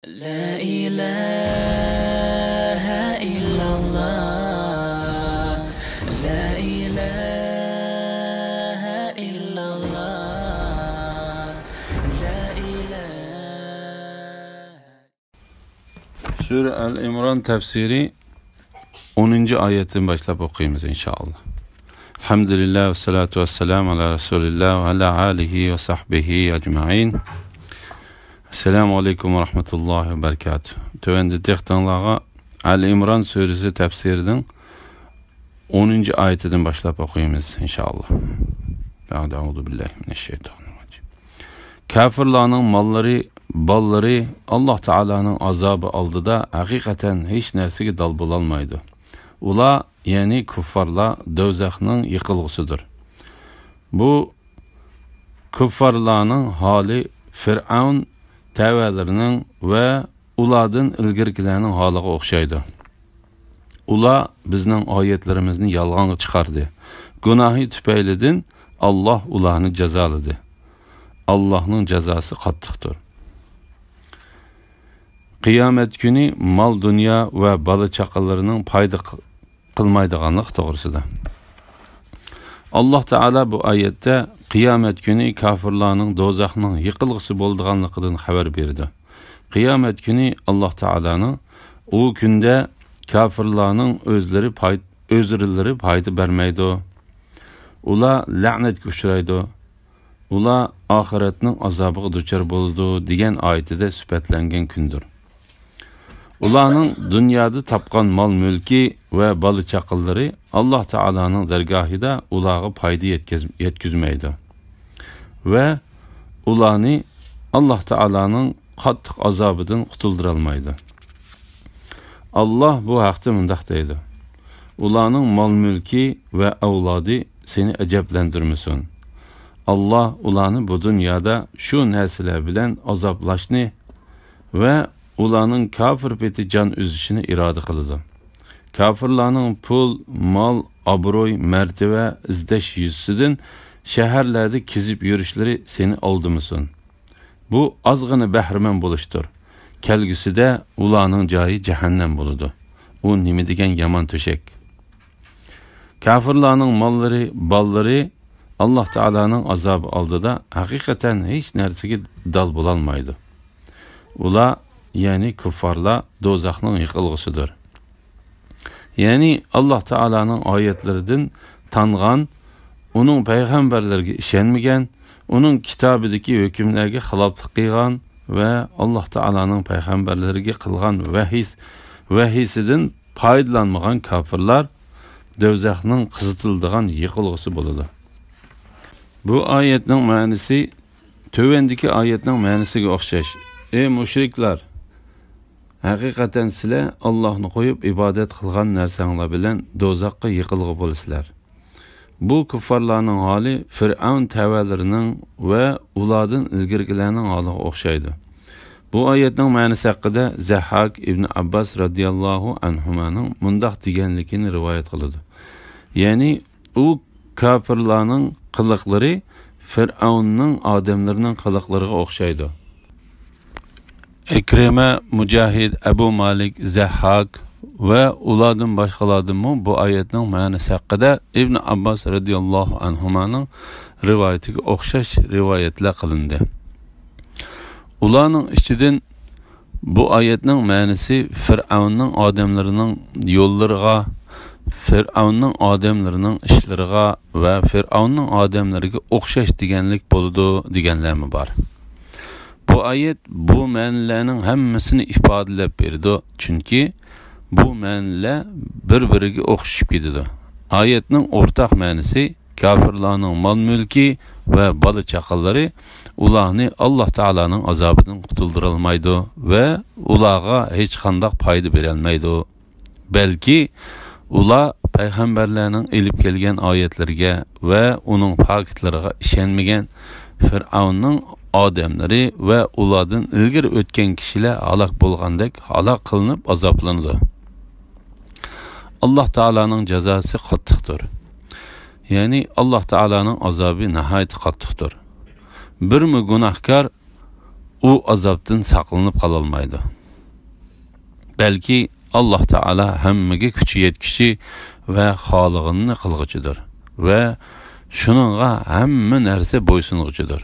لا إله إلا الله لا إله إلا الله لا إله. Sure Al-İmran tefsiri 10. ayetten başlayıp okuyayım inşallah. Elhamdülillah ve salatu ve selamu ala Resulillah ve ala alihi ve sahbihi ecma'in. Esselamu aleyküm ve rahmetullahi ve berekatuhu. Tövende tektanlığa Al-İmran suresi tefsirinin 10. ayetinden başlayıp okuyayımız inşallah. Euzu billahi mineşşeytanirracim. Kafirlerin malları, balları Allah Teala'nın azabı aldı da hakikaten hiç nersigi dal bulalmaydı. Ula yani kuffarla dözəxnin yıkılgısıdır. Bu kuffarlarının hali Firavun təvələrinin ve uladın ilgirkilərinin halığa oxşaydı. Ula bizden ayetlerimizin yalğanı çıxardı. Günahı tüpeylidin Allah ulanı cəzalıdı. Allah'ın cəzası qattıqdır. Kıyamet günü mal, dünya ve balı çaqalarının payda kılmaydığanlıq doğrusudur. Allah Teala bu ayette kıyamet günü kafirlarının dozaxının yıkılgısı bolduğanlıqdan haber verdi. Kıyamet günü Allah Teala'nın o günde kafirlarının özürleri paydı vermeydi. Ula lanet uçraydı. Ula ahiretinin azabı duçar boldu degen ayeti de süpetlengen kündür. Ulanın dünyada tapkan mal mülki ve balı çakılları Allah Teala'nın dergahida ulağı paydı yetkizmeydi. Ve ulanı Allah Teala'nın kattık azabıdan kutulduralmaydı. Allah bu haqda mındaqdaydı. Ulanın mal mülki ve avladı seni eceblendirmesin. Allah ulanı bu dünyada şu nesile bilen azaplaşını ve ulanın kafir peti can üzüşünü irade kılıdı. Kafirlarının pul, mal, abroy, mertebe, izdeş yüzsüdün şehirlerde kizip yürüyüşleri seni aldı mısın? Bu azgını behrmen buluştur. Kelgüsü de ulanın cayı cehennem buludu. O nimi degen yaman töşek. Kafirlarının malları, balları Allah Teala'nın azabı aldı da hakikaten hiç nersigi dal bulalmaydı. Ula yani kuffarla dozaxның yıkılgısıdır. Yani Allah Teala'nın ayetlerden tanıgan, onun peygamberlerine işenmegen, onun kitabideki hükümlerine xilaflık qilgan ve Allah Teala'nın peygamberlerine qilgan vahiysidan faydalanmagan kafirlar dozaxның qızıtıldıgan yıkılgısı boludu. Bu ayetning ma'nisi tövendeki ayetning ma'nisiga o'xshash. Ey müşrikler! Hakikaten sizler Allah'ını koyup ibadet kılgan nersanglar bilen dozaqqa yıkılgı bolasizlar. Bu kuffarlarning hali Firavun təvələrinin ve uladın ilgirkilərinin haliga o'xshaydi. Bu ayetning ma'nisi haqida Zahhak ibn Abbas radiyallahu anhumanın mundaq deganligini rivoyat qiladi. Yani u kafirlarning qiliqlari Firavunning odamlarining qiliqlariga o'xshaydi. Ekreme, Mücahid, Ebu Malik, Zahhak ve uladın başkaladın mı bu ayetin manası hakkında İbn Abbas radiyallahu anhumanın rivayetiga o'xshash rivayetler kılındı. Ulanın içinden bu ayetin manası Firavunning adamlarının yollarına, Firavunning adamlarının işleriga ve Firavunning adamlariga o'xshash deganlik boludu deganlarmi var. Bu ayet bu ma'nilarning hammasini ifodalab berdi. Çünkü bu ma'nilar bir-biriga o'xshib ketadi. Ayetning o'rtaq ma'nisi kafirlarning mal mulki ve balı chaqalari ularni Allah Teala'nın azabından qutuldurolmaydi ve ularga hech qanday foyda berolmaydi. Belki ular payg'ambarlarning elib kelgan oyatlarga ve onun pakitlariga ishonmagan Firavunning adamları ve uladın ilgir ötken kişiler halak bulgandek halak kılınıp azaplandı. Allah Teala'nın cezası kattıktır. Yani Allah Teala'nın azabı nihayet kattıktır. Bir mi günahkar u azobdan saqlanib qololmaydi. Balki Alloh taolo hammaga kuchi yetkishi va xolig'ini qilg'uchidir va shuningga hamma narsa bo'ysunuvchidir.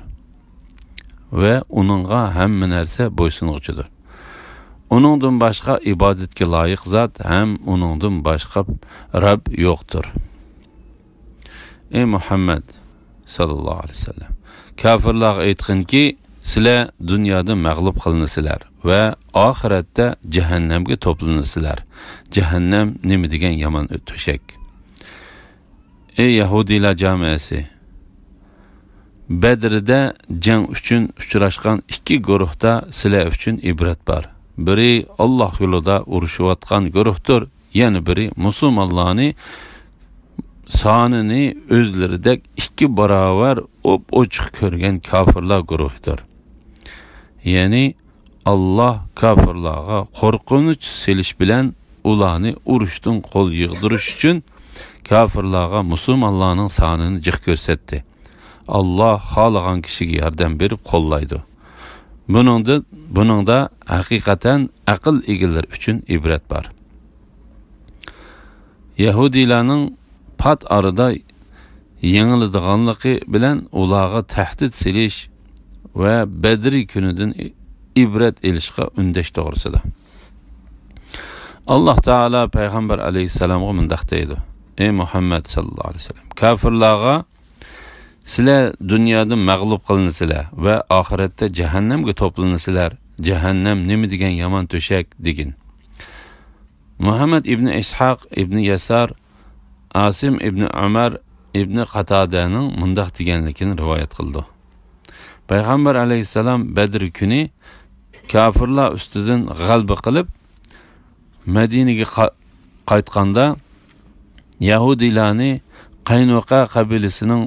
Ve onunğa hamma narsa bo'ysunuvchidir. Onundan başqa ibodatga loyiq zot ham onundan başqa Rabb yo'qdir. Ey Muhammad sallallohu alayhi vasallam, kafirlarga aytqinki, sizlar dunyoda mag'lub qilinasizlar va oxiratda jahannamga to'planasizlar. Jahannam nima degan yomon to'shak. Ey Yahudilar jamoasi, Bedir'de jang uchun uchrashgan iki guruhda sizlar uchun ibrat bor. Biri Alloh yo'lida urushayotgan guruhdir, yana biri musulmonlarni sonini o'zlaridek iki barobar ochiq ko'rgan kafirlar guruhidir. Ya'ni Alloh kafirlarga qo'rqinch selish bilan ularni urushdan qo'l yig'dirish uchun kafirlarga musulmonlarning sonini jiq ko'rsatdi. Allah xalqan kişiga yordam berib qo'llaydi. Buningda haqiqatan aql egilar uchun ibrat bor. Yahudilarning pat arada yengiladiganligi bilan ularga tahdid selish va Badri kunidan ibrat elishga undash to'g'risida. Alloh taolo payg'ambar alayhisalomga mundaq deydi: Ey Muhammad sallallohu alayhi vasallam, kafirlarga sizlar dunyoda mag'lub qilinasizlar va oxiratda jahannamga to'planasizlar. Jahannam nima degan yomon to'shak degin. Muhammad ibn Ishaq ibn Yasar, Asim ibn Umar ibn Qatadaning mundaq deganligini rivoyat qildi. Payg'ambar alayhisalom Badr kuni kafirlar ustidan g'alaba qilib Madinaga qaytganda Yahudilarni Qaynuqa qabilasining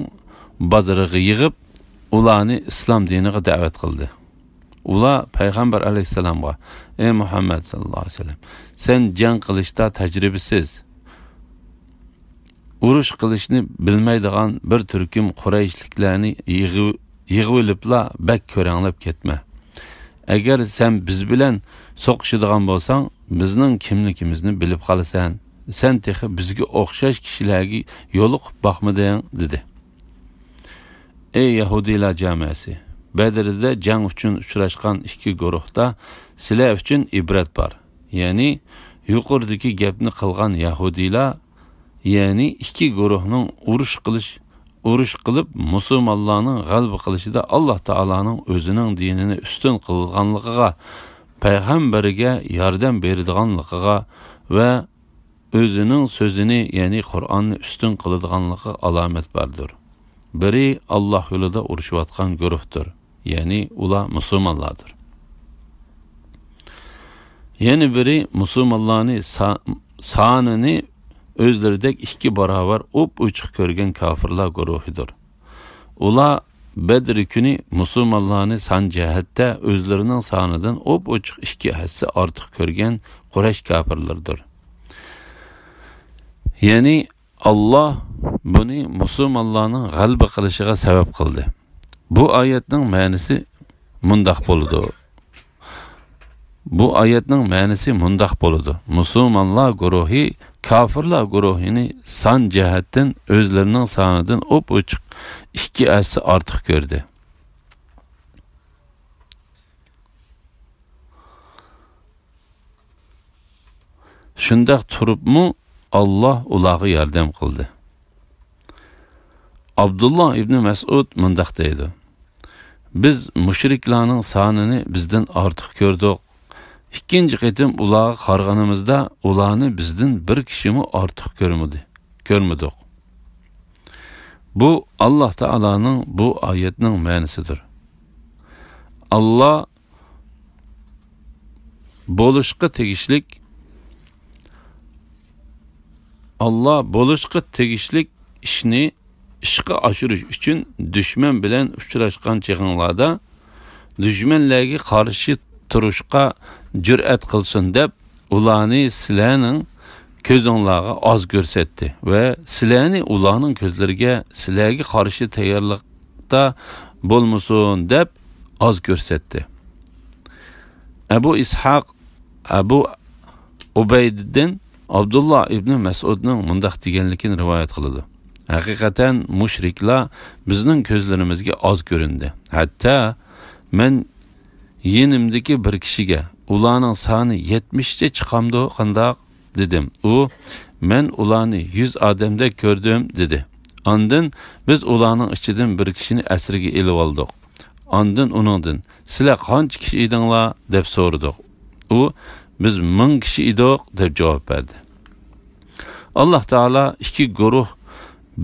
bazarıga yig'ib, ularni islom diniga da'vat qildi. Ular payg'ambar alayhisalomga: "Ey Muhammad sallallohu alayhi vasallam, sen jang qilishda tajribasiz, urush qilishni bilmaydigan bir turkum Qurayshliklarni yig'ilibla bak ko'ranglab ketma. Agar sen biz bilan so'qishadigan bo'lsang, bizning kimligimizni bilib qolasan. Sen texi bizga o'xshash kishilarga yo'liqib boqmading" dedi. Ey Yahudilar jamoasi, Bedir'de jang uchun uchrashgan iki guruhda sizlar uchun ibrat bor. Ya'ni yuqoridagi gapni qilgan Yahudilar, ya'ni iki guruhning urush qilib musulmonlarning g'alaba qilishida Alloh taolaning o'zining dinini ustun qilganligiga, payg'ambariga yordam beradiganligiga va o'zining so'zini, ya'ni Qur'onni ustun qiladiganligiga alomat bordir. Biri Alloh yo'lida urushayotgan guruhdir, ya'ni ular musulmonlardir. Yana biri musulmonlarni sonini o'zlaridek iki barobar ochiq ko'rgan kafirlar guruhidir. Ular Badr kuni musulmonlarni son jihatda o'zlarining sonidan ochiq ikki hassa ortiq ko'rgan Quraysh kafirlardir. Ya'ni Allah buni musulmonlarning g'alaba qilishiga sabab qildi. Bu oyatning ma'nosi mundaq bo'ladi. Musulmonlar guruhi kafirlar guruhini son jihatdan o'zlarining sonidan ochiq ikki hassa ortiq ko'rdi. Shundaq turibmi Allah ularga yordam qildi. Abdullah ibn Mas'ud mundaq deydi: Biz mushriklarning sonini bizdan ortiq ko'rdik. İkinci qitim ularga qarg'animizda ularni bizdan bir kishimi ortiq ko'rmadik. Bu Alloh taolaning bu oyatning ma'nosidir. Allah bo'lishqa tegishlik ishni ishqa oshirish uchun dushman bilan uchrashgan chig'inlarda dushmanlarga qarshi turishga jur'at qilsin deb ularni sizlarning ko'zinglarga oz ko'rsatdi va sizlarni ularning ko'zlariga sizlarga qarshi tayyorlikda bo'lmasin deb oz ko'rsatdi. Ebu İshaq Ebu Ubeyd'den Abdullah ibn Mas'ud'ның mundaq deganligini rivoyat qiladi. Haqiqatan mushriklar bizning ko'zlarimizga oz ko'rindi. Hatto men yenimdagi bir kishiga ularning soni 70 cha chiqamdi qandoq dedim. U men ularni 100 odamda ko'rdim dedi. Ondan biz ularning ichidan bir kishini asirga elib oldik. Ondan uningdan sizlar qancha kishi edinglar deb so'radik. U biz 1000 kishi edik deb javob berdi. Allah Taala iki guruh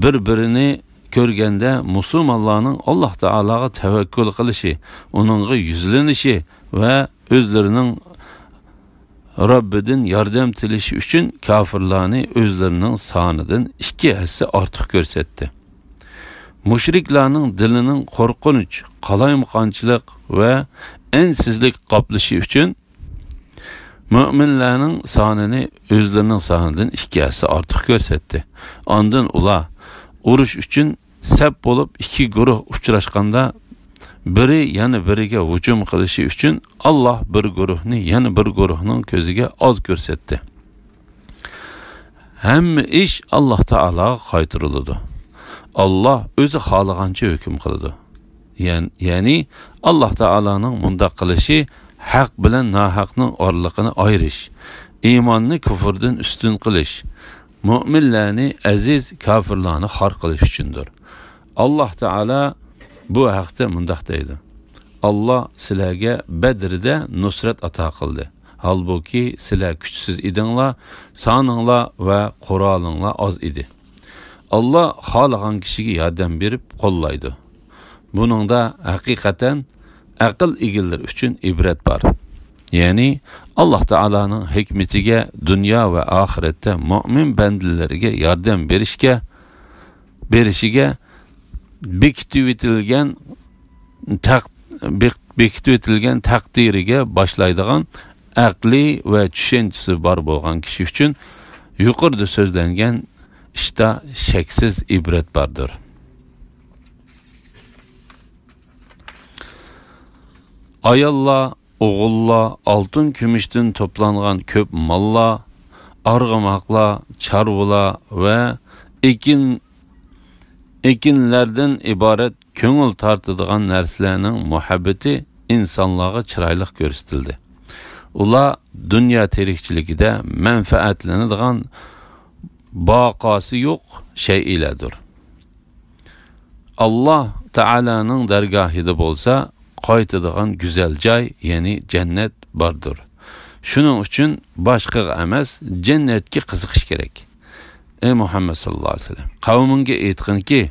bir-birini ko'rganda musulmonlarning Alloh Taolaga tavakkul qilishi, uningga yuzlanishi va o'zlarining Robbidan yordam tilashi uchun kofirlarni o'zlarining sonidan 2 hassa ortiq ko'rsatdi. Mushriklarning dilining qo'rqinch, qalaymaqonchilik va ensizlik qoplashi uchun müminlerin sonini o'zlarining sonidan 2 hassa ortiq ko'rsatdi. Ondan ular urush uchun sap bo'lib 2 guruh uchrashganda biri yana biriga hujum qilishi uchun Alloh bir guruhni yana bir guruhning ko'ziga oz ko'rsatdi. Hamma ish Alloh Taolaga qaytariladi. Alloh o'zi xohlagancha hukm qiladi. Ya'ni Alloh Taolaning bunda qilishi haq bilan nohaqning orliqini ayirish, iymonni kufrdan ustun qilish, mu'minlarni aziz, kofirlarni xor qilish uchundir. Alloh Taala bu haqda mundaq deydi. Alloh sizlarga Badrda nusrat ato qildi. Halbuki sizlar kuchsiz edinglar, soninglar va qurolinglar oz edi. Alloh xohlagan kishiga yordam berib qo'llaydi. Buningda haqiqatan aql egillar uchun ibrat bor. Ya'ni Alloh Taolaning hikmatiga dunyo va oxiratda mu'min bandalariga yordam berishiga bekitib etilgan taqdiriga boshlaydigan aqli va tushunchasi bor bo'lgan kishi uchun yuqorida so'zlangan ishda shaksiz ibrat bordir. Ayollar, o'g'illar, oltin kumushdan to'plangan ko'p mollar, arg'amoqlar, chorvalar va ekinlardan iborat ko'ngil tortadigan narsalarning muhabbati insonlarga chiroyli ko'rsatildi. Ular dunyo tirikchiligida manfaatlanadigan baqosi yo'q shaylardir. Alloh Taolaning dargohida bo'lsa, qaytadigan go'zal joy, ya'ni jannat bordir. Shuning uchun boshqa emas, jannatga qiziqish kerak. Ey Muhammad sallallohu alayhi vasallam, qavminga aytqinki,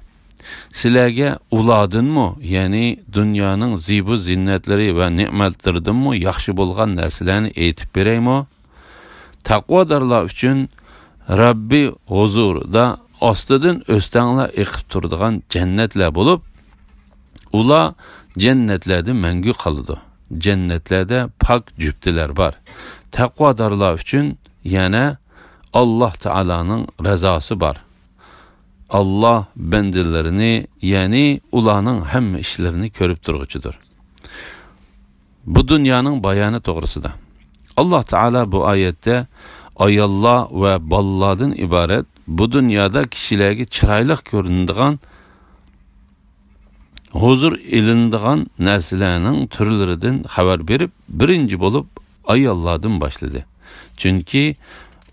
sizlarga uladinmi, ya'ni dunyoning zibu zinnatlari va ne'matlaridanmi yaxshi bo'lgan narsalarni aytib beraymi? Taqvodorlar uchun Rabbi huzurida ostidan o'stanglar eqib turadigan jannatlar bo'lib, ular jannatlarda mangu qoladi. Jannatlarda pok juftilar bor. Taqvodorlar uchun yana Alloh Taolaning razosi bor. Allah bendilerini, ya'ni ularning hamma ishlarini ko'rib turguchidir. Bu dunyoning bayoni to'g'risida Alloh Taala bu oyatda ayollar va bolalardan iborat bu dunyoda kishilarga chiroyli ko'rinadigan, huzur ilinadigan narsalarning turlaridan xabar berib, birinchi bo'lib ayollardan boshladi. Chunki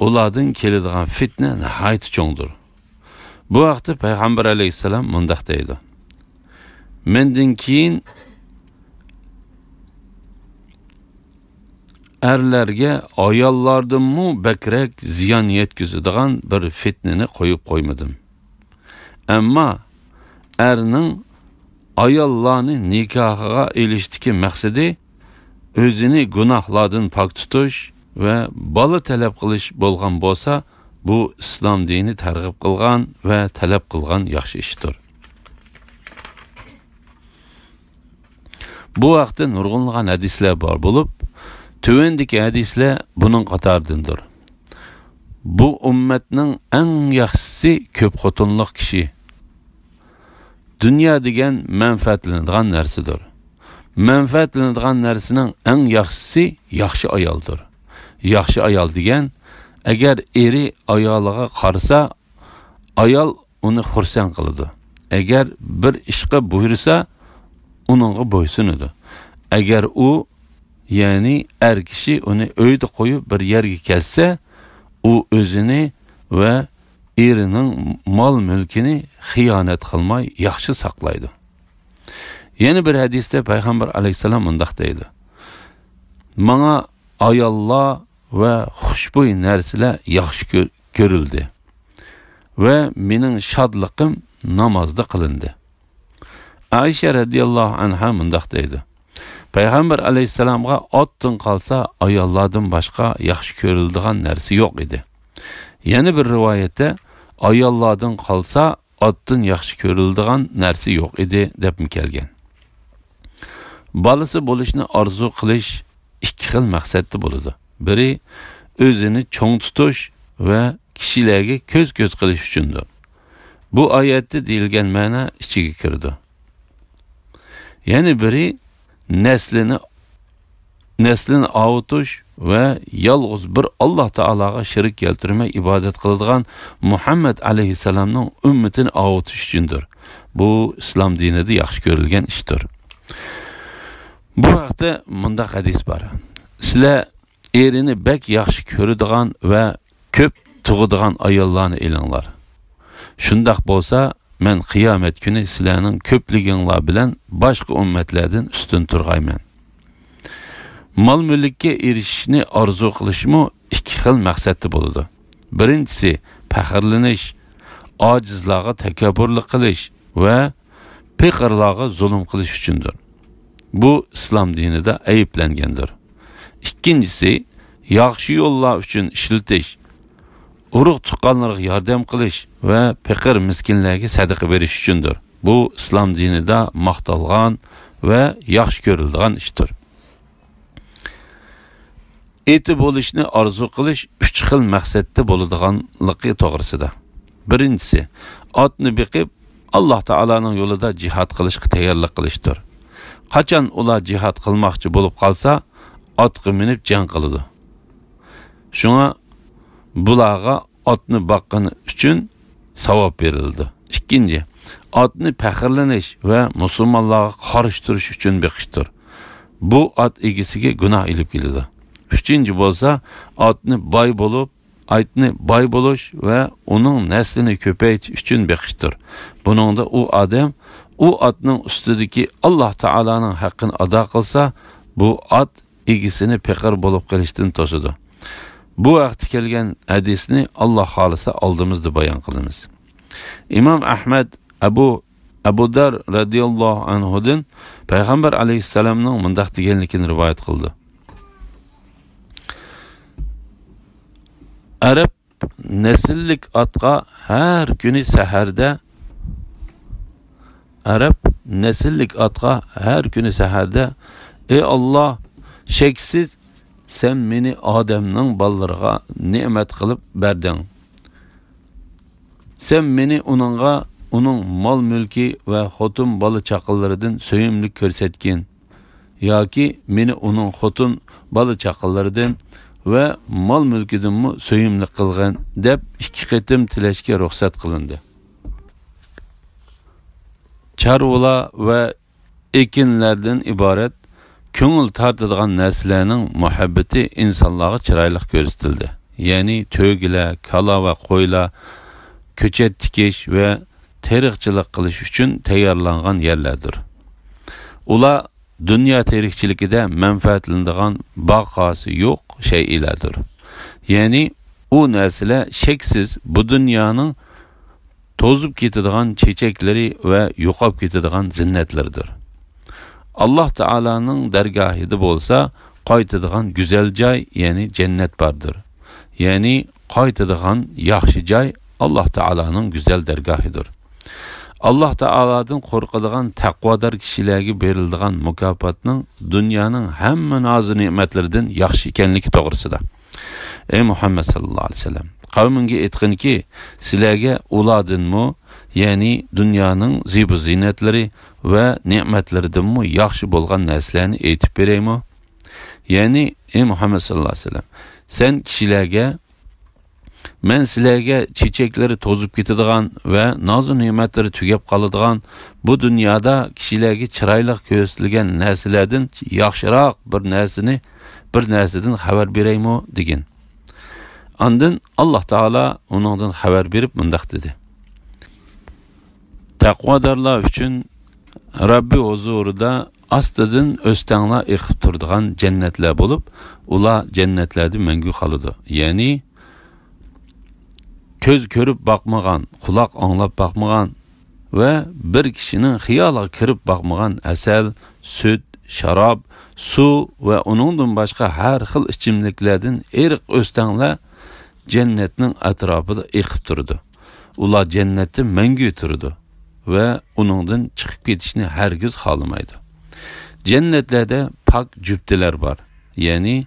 ulardan keladigan fitna nihoyat cho'ngdir. Bu vaqtda Payg'ambar alayhissalom mundaq deydi: mendan keyin erlarga ayollardanmi bakrak ziyon yetkazadigan bir fitnani qo'yib qo'ymadim. Ammo erning ayollarni nikohiga elishdagi maqsadi o'zini gunohlardan pok tutish va bola talab qilish bo'lgan bo'lsa, bu islom dini targ'ib qilgan va talab qilgan yaxshi ishdir. Bu vaqtda nurg'unlagan hadislar bor bo'lib, tövendeki hadisler bunun qatarıdındır. Bu ümmetinin en yaxşısı köp xotunluq kişi. Dünya degen menfaatlanadigan narsadır. manfaatlanadigan narsaning eng yaxshisi yaxshi ayoldir. Yaxshi ayol degan, agar eri ayoliga qarasa, ayol uni xursand qiladi. Agar bir ishga buyursa, uningga bo'ysunadi. Agar u, ya'ni er kishi uni uyda qo'yib bir yerga kelsa, u o'zini va erining mol mulkini xiyonat qilmay yaxshi saqlaydi. Yeni bir hadisda Payg'ambar alayhisalom mundaq deydi: "Menga ayollar va xushbo'y narsalar yaxshi ko'rildi va mening shodliqim namozda qilindi." Aisha radhiyallohu anha mundaq deydi: Payg'ambar alayhisalomga otdan qolsa ayollardan boshqa yaxshi ko'riladigan narsa yo'q edi. Yana bir rivoyatda ayollardan qolsa otdan yaxshi ko'riladigan narsa yo'q edi deb kelgan. Balası bo'lishni orzu qilish ikki xil maqsadda bo'ladi. Biri o'zini cho'ng tutish va kishilarga ko'z-ko'z qilish uchundir. Bu oyatda deyilgan ma'no ichiga kirdi. Yana biri neslini avutish va yolg'iz bir Alloh taologa shirik keltirmay ibodat qiladigan Muhammad alayhisalomning ummatini avutish uchundir. Bu islom dinida yaxshi ko'rilgan ishdir. Bu haqda mundaq hadis bor. Sizlar erini bek yaxshi ko'radigan va ko'p tug'adigan ayollarni elinglar. Shundaq bo'lsa, men qiyomat kuni sizlarning ko'pliginglar bilan boshqa ummatlardan ustun turg'ayman. Mal mulkka erishishni orzu qilishmi ikki xil maqsadda bo'ladi. Birinchisi faxrlanish, ojizlarga takabburlik qilish va faqirlarga zulm qilish uchundir. Bu islom dinida ayiblangandir. İkincisi, yaxshi yo'llar uchun ishlatish, urug' tuqqanlarga yordam qilish va faqir miskinlarga sadaqa berish uchundir. Bu islom dinida maqtalgan va yaxshi ko'riladigan ishdir. Eti bo'lishni orzu qilish uch xil maqsadda bo'ladiganligi to'g'risida. Birinchisi, otni biqib Alloh taolaning yo'lida jihad qilishga tayyorlik qilishdir. Qachon ular jihad qilmoqchi bo'lib qolsa, otga minib jang qiladi. Shunga bularga otni boqqani uchun savob berildi. Ikkinchi, otni faxrlanish va musulmonlarga qarshi turish uchun beqishdir. Bu ot egisiga gunoh ilib keladi. Üçüncü bo'lsa, otni boy bo'lib, aytni boy bo'lish va uning naslini ko'paytirish uchun beqishdir. Buningda u odam u otning ustidagi Alloh taolaning haqqini ado qilsa, bu ot egisini faqir bo'lib qilishdan to'sadi. Bu vaqtda kelgan hadisni Alloh xolisa oldimizda bayon qilamiz. İmam Ahmad Abu Dar radhiyallohu anhudan Payg'ambar alayhisalomning mundaq deganligini rivoyat qildi. Arab nesillik atqa her günü seherde ey Allah, şeksiz sen meni Adem'nin ballarına nimet kılıp berdin. Sen meni onun mal mülki ve hotun balı çakıllarından söyümlük körsetkin. Ya ki meni onun hotun balı çakıllarından ve mal mülkidin mi söyümlük kılgan dep iki qitim tilashga ruxsat qilindi. Çarvola ve ekinlerden ibaret ko'ngil tartadigan narsalarning muhabbati insonlarga chiroyli ko'rsatildi. Ya'ni to'gilar, kala va qo'ylar ko'chat tikish va teriqchilik qilish uchun tayyorlangan yerlardir. Ular dünya terikçilikide menfaatlanadigan baqası yo'q şeylerdir. Yani o narsalar şeksiz bu dünyanın tozup ketadigan çiçekleri ve yo'qolib ketadigan zinnetlerdir. Allah Teala'nın dergahida bo'lsa, qaytadigan güzel joy, yani cennet bardır. Yani qaytadigan yaxshi joy Allah Teala'nın güzel dergahidir. Allah Teala'dan qo'rqadigan taqvodor kishilarga beriladigan mukofotning dunyoning hamma noz ne'matlaridan yaxshi ekanligi to'g'risida. Ey Muhammad sallallohu alayhi vasallam, qavminga aytqinki, sizlarga ulardanmi ya'ni dunyoning zibu ziynatlari va ne'matlaridanmi yaxshi bo'lgan narsalarni aytib beraymi? Ya'ni ey Muhammad sallallohu alayhi vasallam, sen kishilarga men sizlarga çiçekleri tozup ketadigan ve nozu ne'matlari tugab qoladigan bu dunyoda kishilarga chiroyli ko'rsatilgan narsalardan yaxshiroq bir narsadan xabar beraymi degan. Ondan Alloh taolo uningdan xabar berib mundaq dedi. Taqvodorlar uchun Rabbi huzurida astidan o'stanglar eqib turadigan jannatlar bo'lib, ular jannatlarda mangu qoladi. Ya'ni ko'z ko'rib bakmagan, quloq anglab bakmagan ve bir kişinin xiyoliga kirib bakmagan asal, süt, şarab, su ve onundan başka her xil ichimliklardan eriq o'stanglar cennetning atrofida eqib turdi. Ular cennetde mangu turdi ve onundan chiqib ketishni hargiz xohlamaydi. Cennetlerde pak cübdeler var. Yani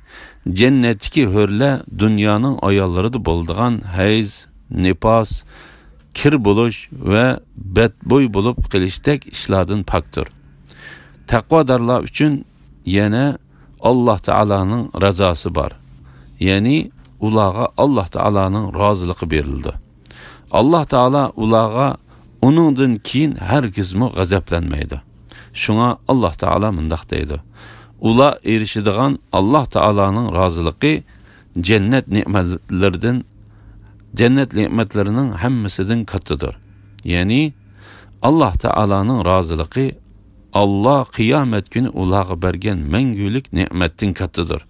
cennetdeki hörler dünyanın ayollarida bo'ladigan hayz, nifas, kir buluş ve bedboy bulup qilishdak ishlardan pakdir. Taqvodorlar uchun yana Alloh taolaning razası var. Yani ularga Alloh taolaning roziligi berildi. Alloh taolo ularga uningdan keyin hargizmi g'azablanmaydi. Şuna Alloh taolo mundaq deydi. Ular erişidigan Alloh taolaning roziligi cennet nimetlerinin hammasidan kattadır. Yani Alloh taolaning roziligi Allah qiyomat kuni ularga bergan mangulik ne'matdan kattadır.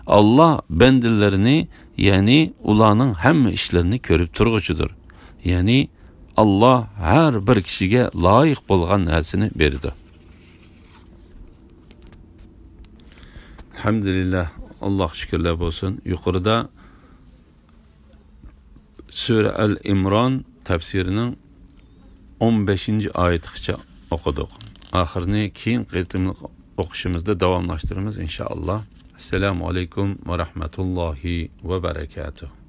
Allah bendilerini, yani ularning hamma ishlarini ko'rib turg'uchidir. Yani Allah her bir kishiga loyiq bo'lgan narsani berdi. Elhamdülillah, Allah şükürler olsun. Yukarıda Sure Al-İmran tefsirinin 15. ayetigacha okuduk. Ahirini keyin qaytimliq o'qishimizda davomlashtiramiz inşallah. Assalamu alaykum ve rahmetullahi ve berekatuhu.